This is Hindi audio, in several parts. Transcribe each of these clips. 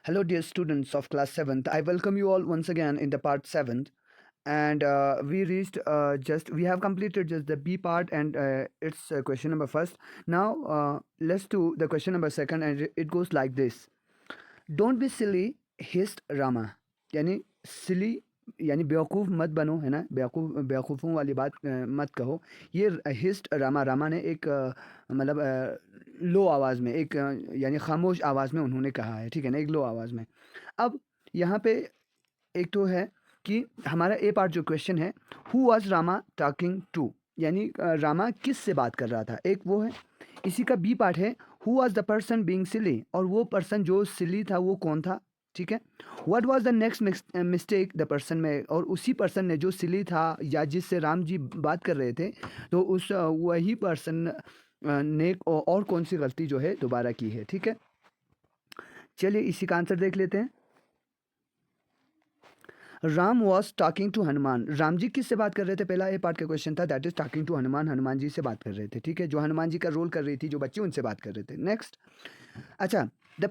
Hello, dear students of class 7th. I welcome you all once again in the part 7th. And we reached we have completed just the B part and it's question number first. Now, let's do the question number second, and it goes like this. Don't be silly, hissed Rama. यानी silly यानी बेवकूफ़ मत बनो, है ना, बेवकूफ़ों वाली बात मत कहो। ये हिस्ट रामा रामा ने एक मतलब लो आवाज़ में एक यानी खामोश आवाज़ में उन्होंने कहा है, ठीक है ना, एक लो आवाज़ में। अब यहाँ पे एक तो है कि हमारा ए पार्ट जो क्वेश्चन है, who was Rama talking to, यानी रामा किस से बात कर रहा था, एक वो है। इसी का बी पार्ट है, who was the person being silly, और वो पर्सन जो सिली था वो कौन था, ठीक है। What was the next mistake the person में, और उसी पर्सन ने जो सिली था या जिससे राम जी बात कर रहे थे, तो उस वही पर्सन ने और कौन सी गलती जो है दोबारा की है, ठीक है। चलिए इसी का आंसर देख लेते हैं। Ram was talking to Hanuman, Ram ji किससे बात कर रहे थे, पहला ए पार्ट का क्वेश्चन था, that is talking to Hanuman, Hanuman ji से बात कर रहे थे, ठीक है, जो हनुमान जी का रोल कर रही थी, जो बच्चे उनसे बात कर रहे थे। नेक्स्ट, अच्छा, the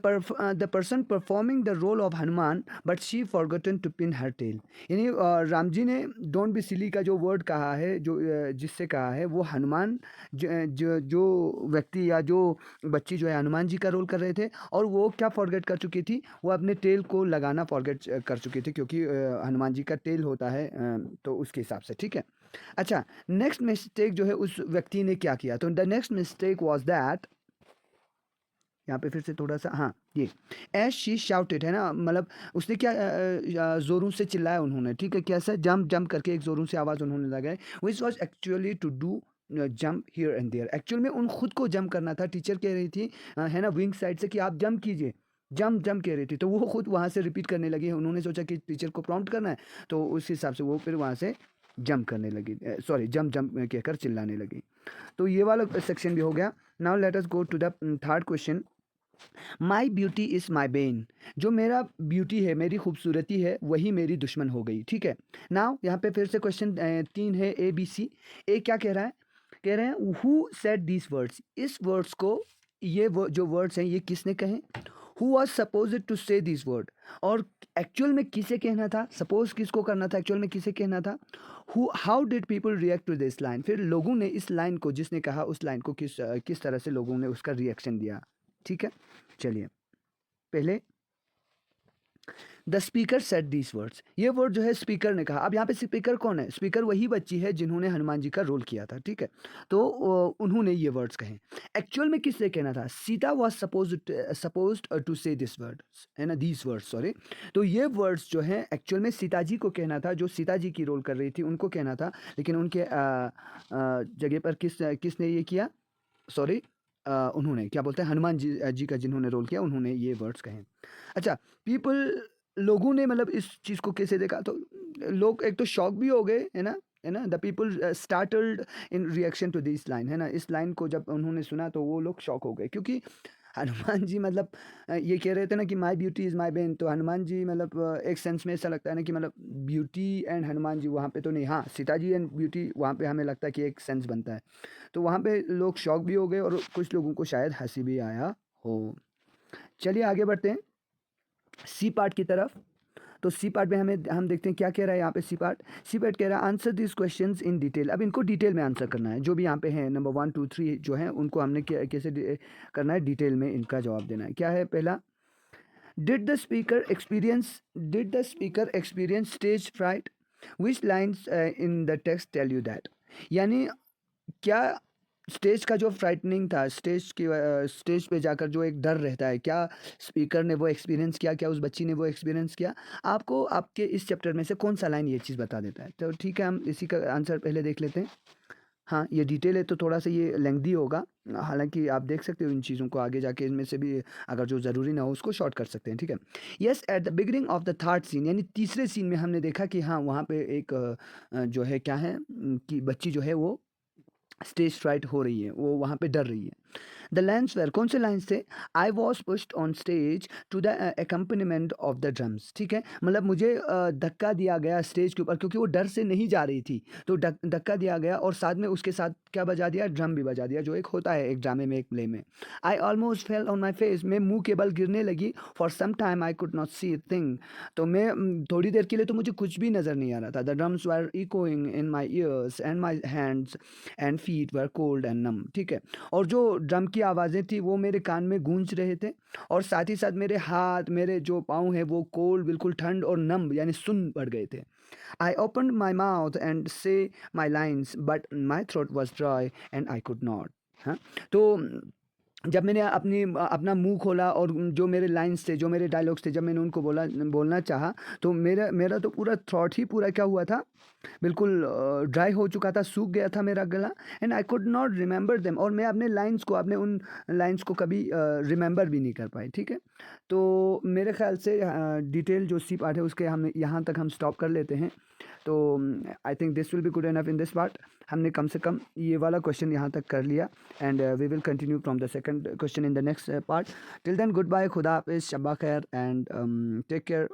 person performing the role of Hanuman but she forgotten to pin her tail, यानी राम जी ने डोंट बी सिली का जो वर्ड कहा है, जो जिससे कहा है, वो हनुमान जो व्यक्ति या जो बच्ची जो है हनुमान जी का रोल कर रहे थे, और वो क्या फॉरगेट कर चुकी थी, वो अपने टेल को लगाना फॉरगेट कर चुकी थी, क्योंकि हनुमान जी का टेल होता है, तो उसके हिसाब से, ठीक है। अच्छा, नेक्स्ट मिस्टेक जो है उस व्यक्ति ने क्या किया, तो the next mistake was that, यहाँ पे फिर से थोड़ा सा, हाँ, ये एज शी शाउटेड है ना, मतलब उसने क्या ज़ोरों से चिल्लाया उन्होंने, ठीक है, कैसा जंप जंप करके एक ज़ोरों से आवाज़ उन्होंने लगाई, which was actually to do jump here and there, actual में उन खुद को जंप करना था, टीचर कह रही थी है ना, विंग साइड से कि आप जंप कीजिए, जंप जंप कह रही थी, तो वो खुद वहाँ से रिपीट करने लगी, उन्होंने सोचा कि टीचर को प्रॉम्प्ट करना है, तो उस हिसाब से वो फिर वहाँ से जंप करने लगी, सॉरी जंप जंप कहकर चिल्लाने लगी। तो ये वाला सेक्शन भी हो गया। Now let us go to the third question. My beauty is my bane, जो मेरा ब्यूटी है, मेरी खूबसूरती है, वही मेरी दुश्मन हो गई, ठीक है। नाउ यहाँ पे फिर से क्वेश्चन 3 है, ए बी सी। ए क्या कह रहा है, कह रहे हैं हु सेड दीज वर्ड्स, इस वर्ड्स को, ये जो वर्ड्स हैं ये किसने कहे, हु वॉज सपोज टू से दिस वर्ड, और एक्चुअल में किसे कहना था, सपोज किसको करना था, एक्चुअल में किसे कहना था, who how did people react to this line, फिर लोगों ने इस लाइन को, जिसने कहा उस लाइन को किस तरह से लोगों ने उसका रिएक्शन दिया, ठीक है। चलिए, पहले the speaker set these words, ये वर्ड जो है स्पीकर ने कहा। अब यहाँ पे स्पीकर कौन है, स्पीकर वही बच्ची है जिन्होंने हनुमान जी का रोल किया था, ठीक है, तो उन्होंने ये वर्ड्स कहे। एक्चुअल में किससे कहना था, सीता वॉज सपोज टू से दिस वर्ड्स, है ना, दीज वर्ड्स, सॉरी। तो ये वर्ड्स जो है एक्चुअल में सीता जी को कहना था, जो सीता जी की रोल कर रही थी उनको कहना था, लेकिन उनके जगह पर किसने ये किया, सॉरी, उन्होंने क्या बोलते हैं, हनुमान जी का जिन्होंने रोल किया उन्होंने ये वर्ड्स कहे। अच्छा, पीपल, लोगों ने मतलब इस चीज़ को कैसे देखा, तो लोग एक तो शॉक भी हो गए, है ना, the people startled in reaction to this line, है ना, इस लाइन को जब उन्होंने सुना तो वो लोग शॉक हो गए, क्योंकि हनुमान जी मतलब ये कह रहे थे ना कि माई ब्यूटी इज़ माई बेन, तो हनुमान जी मतलब एक सेंस में ऐसा लगता है ना कि मतलब ब्यूटी एंड हनुमान जी वहाँ पे तो नहीं, हाँ, सीता जी एंड ब्यूटी वहाँ पे हमें लगता है कि एक सेंस बनता है, तो वहाँ पे लोग शॉक भी हो गए और कुछ लोगों को शायद हंसी भी आया हो। चलिए आगे बढ़ते हैं सी पार्ट की तरफ। तो सी पार्ट में हम देखते हैं क्या कह रहा है यहाँ पे। सी पार्ट कह रहा है answer this questions in detail. अब इनको डिटेल में आंसर करना है, जो भी यहाँ पे है नंबर 1 2 3 जो है उनको हमने कैसे करना है, डिटेल में इनका जवाब देना है। क्या है पहला, did the speaker experience stage fright, which lines in the text tell you that, यानी क्या स्टेज का जो फ्राइटनिंग था, स्टेज पे जाकर जो एक डर रहता है, क्या स्पीकर ने वो एक्सपीरियंस किया, क्या उस बच्ची ने वो एक्सपीरियंस किया, आपको आपके इस चैप्टर में से कौन सा लाइन ये चीज़ बता देता है। तो ठीक है, हम इसी का आंसर पहले देख लेते हैं। हाँ, ये डिटेल है तो थोड़ा सा ये लेंथी होगा, हालांकि आप देख सकते हो इन चीज़ों को, आगे जाके इनमें से भी अगर जो ज़रूरी ना हो उसको शॉर्ट कर सकते हैं, ठीक है। Yes, at the beginning of the third scene, यानी तीसरे सीन में हमने देखा कि हाँ वहाँ पे एक जो है क्या है कि बच्ची जो है वो स्टेज फ्राइट हो रही है, वो वहाँ पे डर रही है। द लाइन्स वेर, कौन से लाइन्स थे? I was pushed on stage to the accompaniment of the drums, ठीक है, मतलब मुझे धक्का दिया गया स्टेज के ऊपर, क्योंकि वो डर से नहीं जा रही थी, तो धक्का दिया गया और साथ में उसके साथ क्या बजा दिया? ड्रम भी बजा दिया, जो एक होता है एक ड्रामे में, एक प्ले में। I almost fell on my face, मैं मुंह के बल गिरने लगी। For some time I could not see thing, तो मैं थोड़ी देर के लिए तो मुझे कुछ भी नज़र नहीं आ रहा था। The drums were echoing in my ears and my hands and feet were cold and numb, ठीक है, और जो ड्रम की आवाज़ें थी वो मेरे कान में गूंज रहे थे, और साथ ही साथ मेरे हाथ, मेरे जो पाँव हैं वो कोल्ड, बिल्कुल ठंड और नम यानी सुन्न पड़ गए थे। I opened my mouth and say my lines, but my throat was dry and I could not. हाँ, तो जब मैंने अपना मुंह खोला और जो मेरे लाइन्स थे, जो मेरे डायलॉग्स थे, जब मैंने उनको बोलना चाहा, तो मेरा मेरा तो पूरा थ्रॉट ही पूरा क्या हुआ था, बिल्कुल ड्राई हो चुका था, सूख गया था मेरा गला। And I could not remember them, और मैं अपने उन लाइन्स को कभी रिमेंबर भी नहीं कर पाई, ठीक है। तो मेरे ख्याल से डिटेल जो सी पार्ट है उसके हम यहाँ तक हम स्टॉप कर लेते हैं। तो I think this will be good enough in this part. हमने कम से कम ये वाला क्वेश्चन यहाँ तक कर लिया, and we will continue from the second question in the next part. Till then good bye, खुदा हाफिज़, शब्बा खैर, एंड टेक केयर